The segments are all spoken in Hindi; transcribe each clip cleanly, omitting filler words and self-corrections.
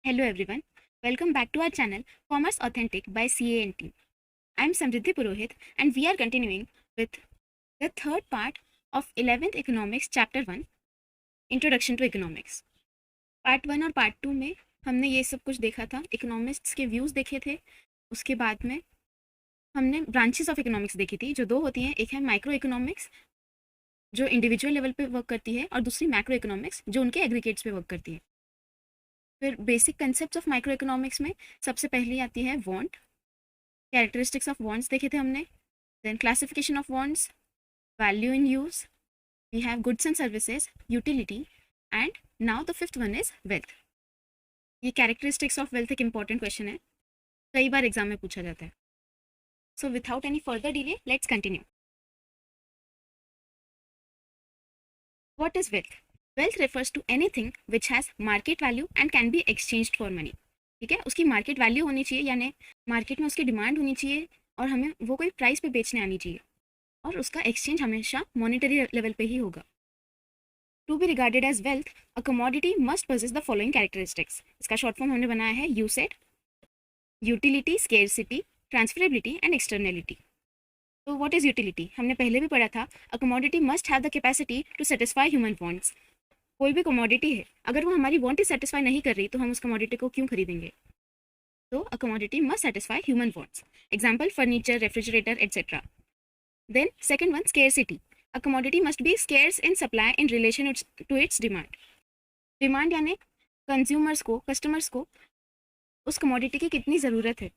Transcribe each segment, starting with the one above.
Hello everyone, welcome back to our channel Commerce Authentic by CA and Team. I am Samriddhi Purohit and we are continuing with the third part of 11th Economics Chapter 1 Introduction to Economics. Part 1 और Part 2 में हमने ये सब कुछ देखा था, इकोनॉमिक्स के व्यूज़ देखे थे। उसके बाद में हमने ब्रांचेस ऑफ इकोनॉमिक्स देखी थी जो दो होती हैं, एक है माइक्रो इकोनॉमिक्स जो इंडिविजुअल लेवल पे वर्क करती है और दूसरी मैक्रो इकोनॉमिक्स जो उनके एग्रीगेट्स पे वर्क करती है। फिर basic concepts of micro economics में सबसे पहली आती है वांट, कैरेक्टरिस्टिक्स ऑफ वांट्स देखे थे हमने, then classification of wants, value in use, we have goods and services, utility and now the fifth one is wealth. ये कैरेक्टरिस्टिक्स ऑफ वेल्थ एक इंपॉर्टेंट क्वेश्चन है, कई बार एग्जाम में पूछा जाता है। So without any further delay let's continue. What is wealth? Wealth refers to anything which has market value and can be exchanged for money. ठीक है, उसकी मार्केट वैल्यू होनी चाहिए, यानी मार्केट में उसकी डिमांड होनी चाहिए और हमें वो कोई प्राइस पे बेचने आनी चाहिए और उसका एक्सचेंज हमेशा मॉनेटरी लेवल पे ही होगा। To be regarded as wealth, a commodity must possess the following characteristics. इसका शॉर्ट फॉर्म हमने बनाया है USET, utility, scarcity, transferability and externality. तो व्हाट इज यूटिलिटी? हमने पहले भी पढ़ा था, a commodity must have the capacity to satisfy human wants. कोई भी कमोडिटी है, अगर वो हमारी वांट सेटिस्फाई नहीं कर रही तो हम उस कमोडिटी को क्यों खरीदेंगे? तो a commodity must satisfy human wants, example furniture, refrigerator etcetera. Then second one, scarcity, a commodity must be scarce in supply in relation to its demand. Demand यानी कंज्यूमर्स को, कस्टमर्स को उस कमोडिटी की कितनी ज़रूरत है।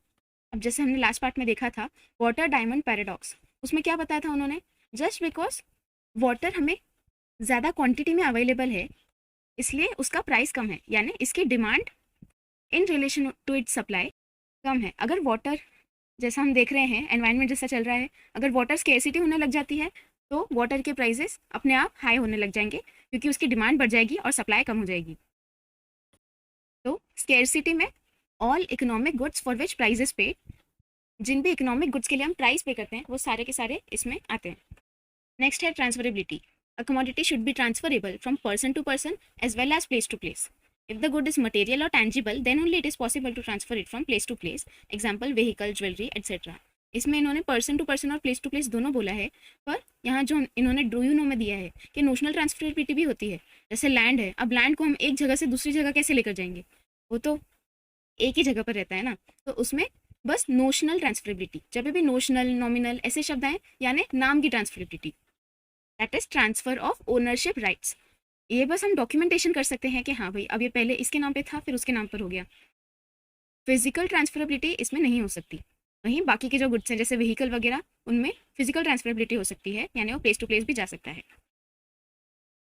अब जैसे हमने लास्ट पार्ट में देखा था वाटर डायमंड पैराडॉक्स, उसमें क्या बताया था उन्होंने, जस्ट बिकॉज वाटर हमें ज़्यादा क्वांटिटी में अवेलेबल है इसलिए उसका प्राइस कम है, यानी इसकी demand in relation to its supply कम है। अगर वाटर, जैसा हम देख रहे हैं एनवायरनमेंट जैसा चल रहा है, अगर वाटर स्केर्सिटी होने लग जाती है तो वाटर के प्राइसेस अपने आप हाई होने लग जाएंगे क्योंकि उसकी डिमांड बढ़ जाएगी और सप्लाई कम हो जाएगी। तो स्केर्सिटी में all economic goods for which prices pay, जिन भी इकोनॉमिक गुड्स के लिए हम प्राइस पे करते हैं वो सारे के सारे इसमें आते हैं। नेक्स्ट है transferability, a commodity should be transferable from person to person as well as place to place. If the good is material or tangible, then only it is possible to transfer it from place to place. Example, vehicle, jewelry, etc. इसमें इन्होंने पर्सन टू पर्सन और प्लेस टू प्लेस दोनों बोला है, पर यहाँ जो इन्होंने डू यू नो में दिया है कि नोशनल ट्रांसफरेबिलिटी भी होती है। जैसे लैंड है, अब लैंड को हम एक जगह से दूसरी जगह कैसे लेकर जाएंगे, वो तो एक ही जगह पर रहता है ना, तो उसमें बस नोशनल ट्रांसफरेबिलिटी, जब भी नोशनल, नॉमिनल ऐसे शब्द आए, यानी नाम की transferability, that is transfer of ownership rights. ये बस हम डॉक्यूमेंटेशन कर सकते हैं कि हाँ भाई अब ये पहले इसके नाम पे था फिर उसके नाम पर हो गया। फिजिकल ट्रांसफरेबिलिटी इसमें नहीं हो सकती। वहीं बाकी के जो गुड्स हैं जैसे व्हीकल वगैरह, उनमें फिजिकल ट्रांसफरेबिलिटी हो सकती है, यानी वो प्लेस टू प्लेस भी जा सकता है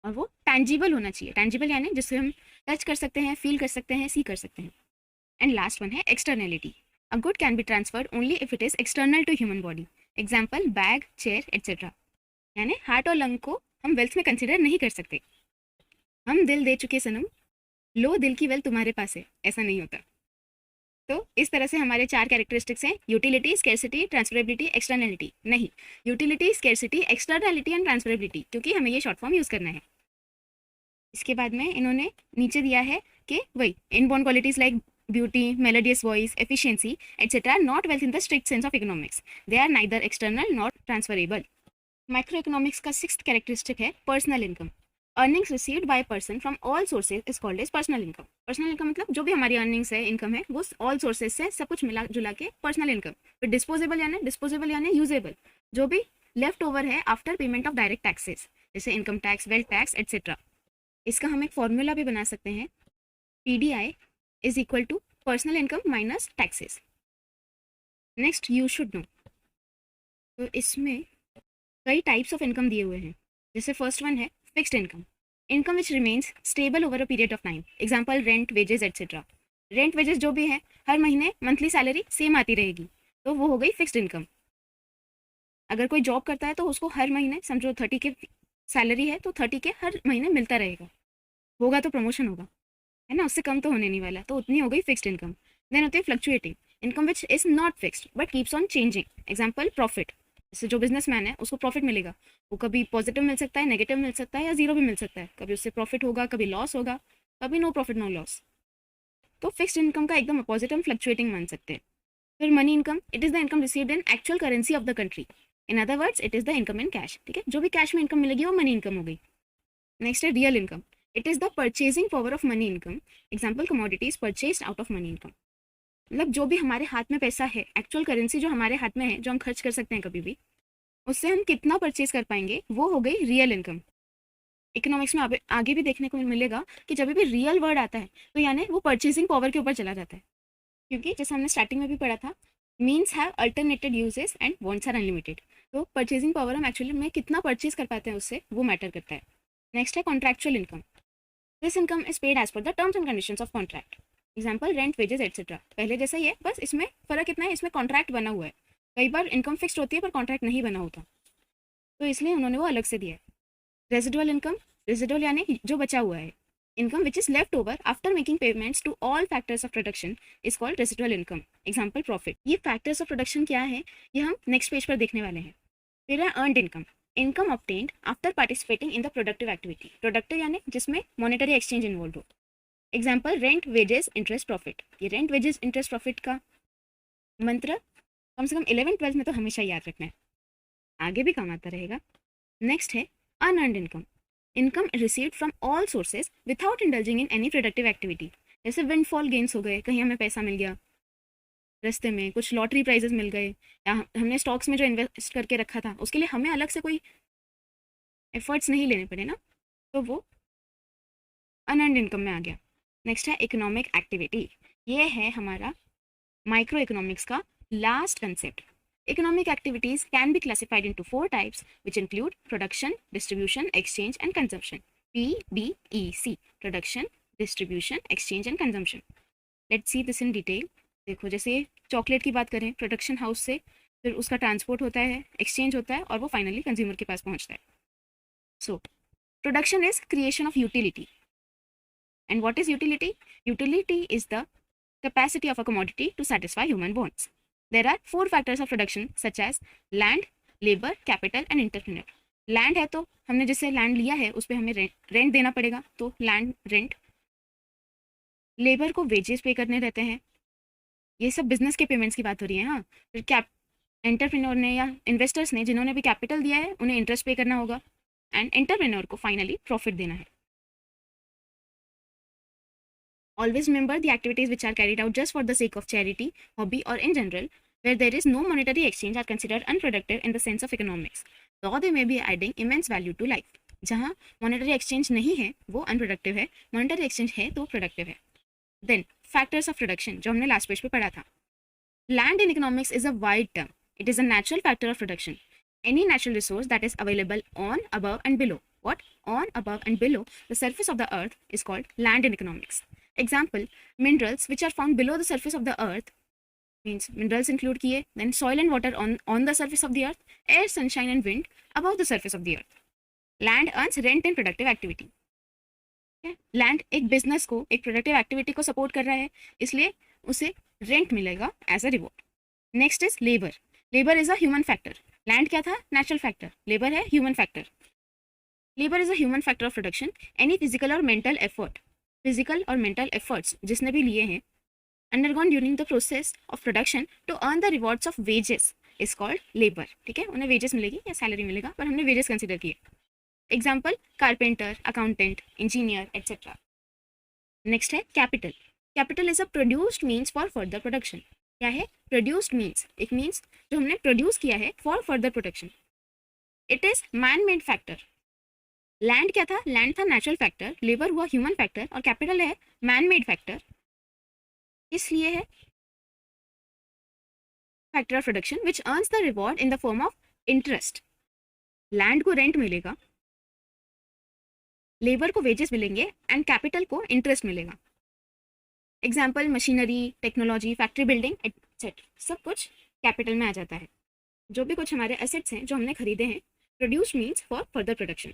और वो टैंजिबल होना चाहिए। टैंजिबल यानी जिससे हम टच कर सकते हैं, फील कर सकते हैं, सी कर सकते हैं। एंड लास्ट वन है externality, a good can be transferred only if it is external to human body. Example, bag, chair etcetera. यानी हार्ट और लंग को हम वेल्थ में कंसिडर नहीं कर सकते। हम दिल दे चुके सनम, लो दिल की वेल्थ तुम्हारे पास है, ऐसा नहीं होता। तो इस तरह से हमारे चार कैरेक्टरिस्टिक्स हैं, यूटिलिटी, स्केर्सिटी, ट्रांसफरेबिलिटी, एक्सटर्नलिटी। नहीं, utility, scarcity, externality and transferability, क्योंकि हमें ये शॉर्ट फॉर्म यूज़ करना है। इसके बाद में इन्होंने नीचे दिया है कि वही inborn qualities like beauty, melodious voice, efficiency etcetera not wealth in the strict sense of economics, they are neither external not transferable. Micro economics का सिक्स्थ कैरेक्टरिस्टिक है personal income. Earnings received by person from all sources is called as personal income. Personal income मतलब जो भी हमारी अर्निंग्स है, इनकम है, वो ऑल सोर्सेज से सब कुछ मिला जुला के पर्सनल इनकम। फिर डिस्पोजेबल यानी यूजेबल, जो भी लेफ्ट ओवर है after payment of direct taxes, जैसे income tax, wealth tax etcetera. इसका हम एक फॉर्मूला भी बना सकते हैं, PDI is equal to personal income minus taxes. Next, you should know, तो इसमें कई टाइप्स ऑफ इनकम दिए हुए हैं। जैसे फर्स्ट वन है fixed income, income which remains stable over a period of time. Example, rent, wages etcetera. Rent wages जो भी है, हर महीने मंथली सैलरी सेम आती रहेगी, तो वो हो गई फिक्स्ड इनकम। अगर कोई जॉब करता है तो उसको हर महीने, समझो 30 के सैलरी है तो 30 के हर महीने मिलता रहेगा, होगा तो प्रमोशन होगा, है ना, उससे कम तो होने नहीं वाला, तो उतनी हो गई फिक्स्ड इनकम। देन होती है fluctuating income which is not fixed but keeps on changing. Example, profit, जैसे जो बिजनेसमैन है उसको प्रॉफिट मिलेगा, वो कभी पॉजिटिव मिल सकता है, नेगेटिव मिल सकता है या जीरो भी मिल सकता है, कभी उससे प्रॉफिट होगा, कभी लॉस होगा, कभी नो प्रॉफिट नो लॉस। तो फिक्स्ड इनकम का एकदम अपोजिट हम फ्लक्चुएटिंग मान सकते हैं। फिर money income, it is the income received in actual currency of the country, in other words it is the income in cash. ठीक है, जो भी कैश में इनकम मिलेगी वो मनी इनकम हो गई। नेक्स्ट है real income, it is the purchasing power of money income, example commodities purchase out of money income. मतलब जो भी हमारे हाथ में पैसा है, एक्चुअल करेंसी जो हमारे हाथ में है, जो हम खर्च कर सकते हैं कभी भी, उससे हम कितना परचेज कर पाएंगे, वो हो गई रियल इनकम। इकोनॉमिक्स में आगे भी देखने को मिलेगा कि जब भी रियल वर्ड आता है तो यानी वो परचेजिंग पावर के ऊपर चला जाता है, क्योंकि जैसे हमने स्टार्टिंग में भी पढ़ा था, means have alternated uses and wants are unlimited. तो परचेजिंग पावर हम एक्चुअली में कितना परचेज कर पाते हैं उससे वो मैटर करता है। नेक्स्ट है contractual income, this income is paid as per the terms and conditions of contract, example rent, wages etcetera. पहले जैसा ही है, बस इसमें फर्क इतना है, इसमें कॉन्ट्रैक्ट बना हुआ है। कई बार इनकम फिक्स्ड होती है पर कॉन्ट्रैक्ट नहीं बना होता, तो इसलिए उन्होंने वो अलग से दिया है। रेजिडुअल इनकम, रेजिडुअल यानी जो बचा हुआ है, income which is left over after making payments to all factors of production is called residual income, example profit. ये फैक्टर्स ऑफ प्रोडक्शन क्या है, ये हम नेक्स्ट पेज पर देखने वाले हैं। फिर है earned income, income obtained after participating in the productive activity, productive यानी जिसमें मॉनेटरी एक्सचेंज इन्वॉल्व हो, example rent, wages, interest, profit. ये रेंट, वेजेस, इंटरेस्ट, प्रॉफिट का मंत्र कम से कम 11th-12th में तो हमेशा याद रखना है, आगे भी काम आता रहेगा। नेक्स्ट है unearned income, income received from all sources without indulging in any productive activity. जैसे विंडफॉल गेन्स हो गए, कहीं हमें पैसा मिल गया रास्ते में, कुछ लॉटरी प्राइजेस मिल गए, या हमने स्टॉक्स में जो इन्वेस्ट करके रखा था उसके लिए हमें अलग से कोई एफर्ट्स नहीं लेने पड़े ना, तो वो अनअर्नड इनकम में आ गया। नेक्स्ट है इकोनॉमिक एक्टिविटी, ये है हमारा माइक्रो इकोनॉमिक्स का last concept. Economic activities can be classified into 4 types, which include production, distribution, exchange, and consumption. PDEC, production, distribution, exchange, and consumption. Let's see this in detail. देखो, जैसे चॉकलेट की बात करें, प्रोडक्शन हाउस से फिर उसका ट्रांसपोर्ट होता है, एक्सचेंज होता है, और वो फाइनली कंज्यूमर के पास पहुंचता है। So production is creation of utility, and what is utility? Utility is the capacity of a commodity to satisfy human wants. There are 4 factors of production such as land, labor, capital and entrepreneur. Land है तो हमने जिससे लैंड लिया है उस पर हमें रेंट देना पड़ेगा, तो लैंड रेंट। लेबर को वेजेस पे करने रहते हैं, ये सब बिजनेस के पेमेंट्स की बात हो रही है। हाँ, फिर एंटरप्रेन्योर ने या इन्वेस्टर्स ने जिन्होंने भी कैपिटल दिया है उन्हें इंटरेस्ट पे करना होगा, एंड एंटरप्रेन्योर को फाइनली प्रॉफिट देना है। Always remember the activities which are carried out just for the sake of charity, hobby or in general, where there is no monetary exchange are considered unproductive in the sense of economics, though they may be adding immense value to life. जहाँ monetary exchange नहीं है वो unproductive है, monetary exchange है तो productive है। Then factors of production जो हमने last page पे पढ़ा था। Land in economics is a wide term. It is a natural factor of production. Any natural resource that is available on, above and below. What? On, above and below the surface of the earth is called land in economics. Example, minerals which are found below the surface of the earth, means minerals include kiye, then soil and water on the surface of the earth, air, sunshine and wind above the surface of the earth. Land earns rent in productive activity. Land एक बिजनेस को, एक प्रोडक्टिव एक्टिविटी को सपोर्ट कर रहा है, इसलिए उसे रेंट मिलेगा as a reward. Next is labour, labour is a human factor. Land क्या था? नेचुरल फैक्टर, लेबर है human factor. Labour is a human factor of production. Any physical और मेंटल एफर्ट, फिजिकल और मेंटल एफर्ट्स जिसने भी लिए हैं undergone during the process of production to earn the rewards of wages is called labour. ठीक है, उन्हें वेजेस मिलेगी या सैलरी मिलेगा, पर हमने वेजेस कंसिडर किए। Example, carpenter, accountant, engineer etcetera. Next है capital. Capital is a produced means for further production. क्या है? प्रोड्यूस्ड मीन्स, एक मीन्स जो हमने प्रोड्यूस किया है for further production. It is man made factor. Land क्या था? लैंड था नेचुरल फैक्टर, लेबर हुआ ह्यूमन फैक्टर, और कैपिटल है मैन मेड फैक्टर, इसलिए है factor of production which earns the reward in the form of interest. Land को रेंट मिलेगा, लेबर को वेजेस मिलेंगे एंड कैपिटल को इंटरेस्ट मिलेगा। Example, machinery, technology, factory building etcetera, सब कुछ कैपिटल में आ जाता है। जो भी कुछ हमारे एसेट्स हैं जो हमने खरीदे हैं, produce means for further production.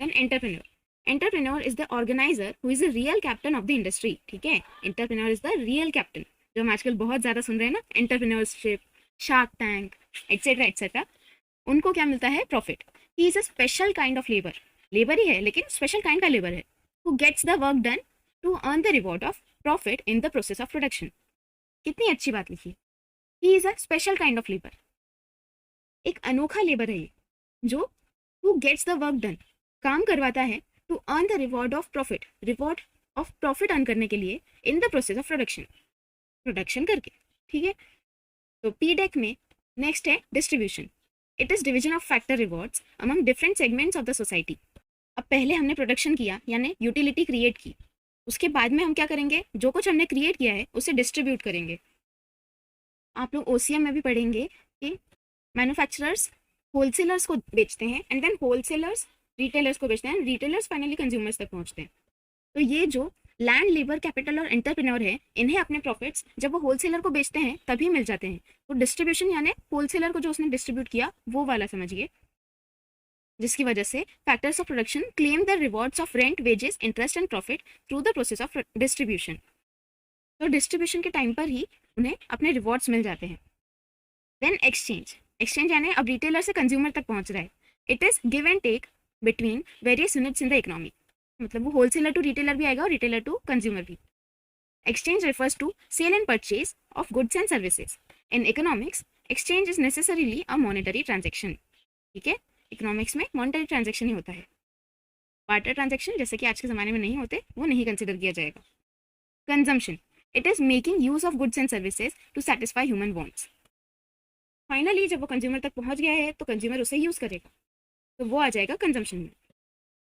Then entrepreneur, entrepreneur is the organiser who is the real captain of the industry. ठीक है, entrepreneur is the real captain, जो हम आजकल बहुत ज़्यादा सुन रहे हैं ना, entrepreneurship, shark tank etcetera etcetera. उनको क्या मिलता है? Profit. He is a special kind of labour, labour ही है लेकिन स्पेशल काइंड का लेबर है, who gets the work done to earn the reward of profit in the process of production. कितनी अच्छी बात लिखी। He is a special kind of labour, एक अनोखा लेबर है ये, जो who gets the work done, काम करवाता है, to earn the reward of profit, reward of profit earn करने के लिए in the process of production, production करके। ठीक है, तो पी डेक में नेक्स्ट है distribution. It is division of factor rewards among different segments of the society. अब पहले हमने प्रोडक्शन किया यानी यूटिलिटी क्रिएट की, उसके बाद में हम क्या करेंगे, जो कुछ हमने क्रिएट किया है उसे डिस्ट्रीब्यूट करेंगे। आप लोग ओसीएम में भी पढ़ेंगे कि मैन्युफैक्चरर्स होलसेलर्स को बेचते हैं एंड देन होलसेलर्स रिटेलर्स को बेचते हैं, रिटेलर्स फाइनली कंज्यूमर्स तक पहुंचते हैं। तो ये जो लैंड, लेबर, कैपिटल और एंटरप्रेन्योर है, इन्हें अपने प्रॉफिट्स जब वो होलसेलर को बेचते हैं तभी मिल जाते हैं। तो डिस्ट्रीब्यूशन यानी होलसेलर को जो उसने डिस्ट्रीब्यूट किया वो वाला समझिए, जिसकी वजह से factors of production claim the rewards of rent, wages, interest and profit through the process of distribution. तो डिस्ट्रीब्यूशन के टाइम पर ही उन्हें अपने रिवॉर्ड्स मिल जाते हैं। देन एक्सचेंज, एक्सचेंज यानी अब रिटेलर से कंज्यूमर तक पहुंच रहा है। It is give and take between various units in the economy, मतलब वो होलसेलर टू रिटेलर भी आएगा और रिटेलर टू कंज्यूमर भी। Exchange refers to sale and purchase of goods and services. In economics exchange is necessarily a monetary transaction. ठीक है, इकोनॉमिक्स में मॉनेटरी ट्रांजेक्शन ही होता है, बार्टर ट्रांजेक्शन जैसे कि आज के ज़माने में नहीं होते वो नहीं कंसिडर किया जाएगा। Consumption, it is making use of goods and services to satisfy human wants. Finally जब वो कंज्यूमर तक पहुंच गया है तो कंज्यूमर उसे यूज़ करेगा, तो वो आ जाएगा कंजम्पशन में।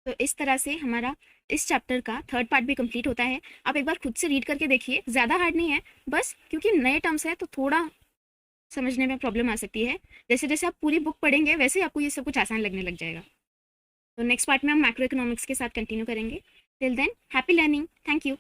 तो इस तरह से हमारा इस चैप्टर का थर्ड पार्ट भी कंप्लीट होता है। आप एक बार खुद से रीड करके देखिए, ज़्यादा हार्ड नहीं है, बस क्योंकि नए टर्म्स है तो थोड़ा समझने में प्रॉब्लम आ सकती है। जैसे जैसे आप पूरी बुक पढ़ेंगे वैसे ही आपको ये सब कुछ आसान लगने लग जाएगा। तो नेक्स्ट पार्ट में हम मैक्रो इकोनॉमिक्स के साथ कंटिन्यू करेंगे। Till than happy learning, thank you.